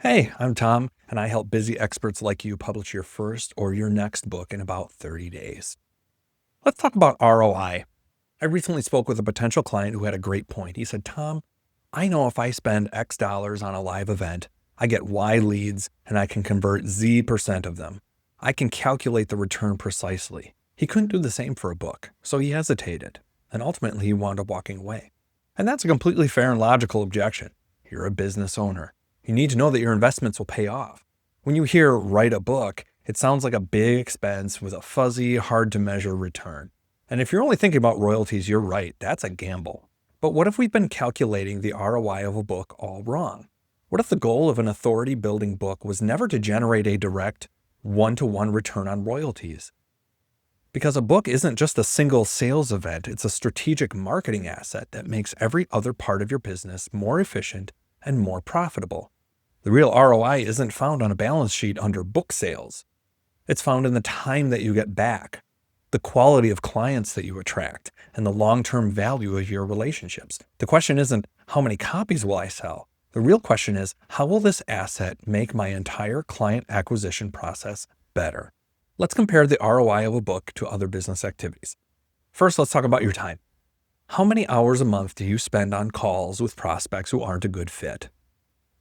Hey, I'm Tom, and I help busy experts like you publish your first or your next book in about 30 days. Let's talk about ROI. I recently spoke with a potential client who had a great point. He said, Tom, I know if I spend X dollars on a live event, I get Y leads and I can convert Z% of them. I can calculate the return precisely. He couldn't do the same for a book, so he hesitated, and ultimately he wound up walking away. And that's a completely fair and logical objection. You're a business owner. You need to know that your investments will pay off. When you hear write a book, it sounds like a big expense with a fuzzy, hard to measure return. And if you're only thinking about royalties, you're right, that's a gamble. But what if we've been calculating the ROI of a book all wrong? What if the goal of an authority building book was never to generate a direct one-to-one return on royalties? Because a book isn't just a single sales event, it's a strategic marketing asset that makes every other part of your business more efficient and more profitable. The real ROI isn't found on a balance sheet under book sales. It's found in the time that you get back, the quality of clients that you attract, and the long-term value of your relationships. The question isn't, how many copies will I sell? The real question is, how will this asset make my entire client acquisition process better? Let's compare the ROI of a book to other business activities. First, let's talk about your time. How many hours a month do you spend on calls with prospects who aren't a good fit?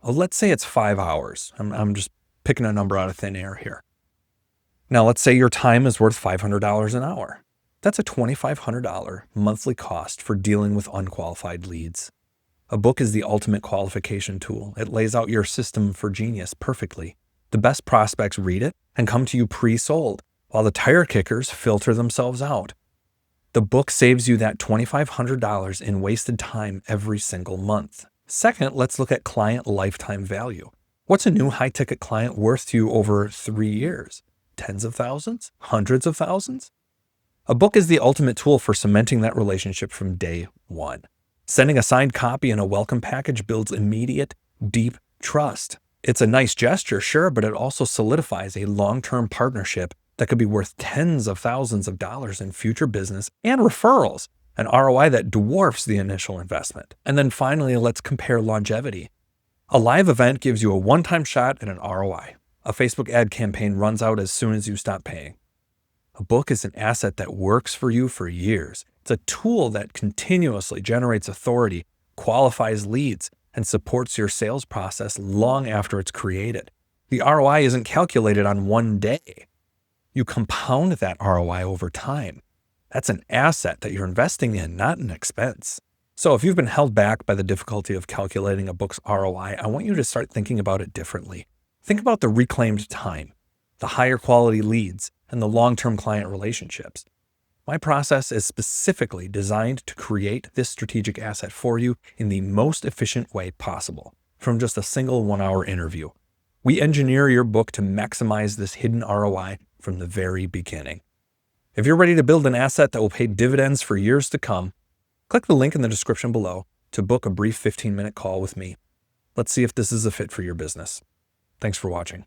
Let's say it's 5 hours. I'm just picking a number out of thin air here. Now, let's say your time is worth $500 an hour. That's a $2,500 monthly cost for dealing with unqualified leads. A book is the ultimate qualification tool. It lays out your system for genius perfectly. The best prospects read it and come to you pre-sold, while the tire kickers filter themselves out. The book saves you that $2,500 in wasted time every single month. Second, let's look at client lifetime value. What's a new high-ticket client worth to you over 3 years? Tens of thousands? Hundreds of thousands? A book is the ultimate tool for cementing that relationship from day one. Sending a signed copy and a welcome package builds immediate, deep trust. It's a nice gesture, sure, but it also solidifies a long-term partnership that could be worth tens of thousands of dollars in future business and referrals, an ROI that dwarfs the initial investment. And then finally, let's compare longevity. A live event gives you a one-time shot at an ROI. A Facebook ad campaign runs out as soon as you stop paying. A book is an asset that works for you for years. It's a tool that continuously generates authority, qualifies leads, and supports your sales process long after it's created. The ROI isn't calculated on one day. You compound that ROI over time. That's an asset that you're investing in, not an expense. So if you've been held back by the difficulty of calculating a book's ROI, I want you to start thinking about it differently. Think about the reclaimed time, the higher quality leads, and the long-term client relationships. My process is specifically designed to create this strategic asset for you in the most efficient way possible, from just a single 1-hour interview. We engineer your book to maximize this hidden ROI from the very beginning. If you're ready to build an asset that will pay dividends for years to come, click the link in the description below to book a brief 15-minute call with me. Let's see if this is a fit for your business. Thanks for watching.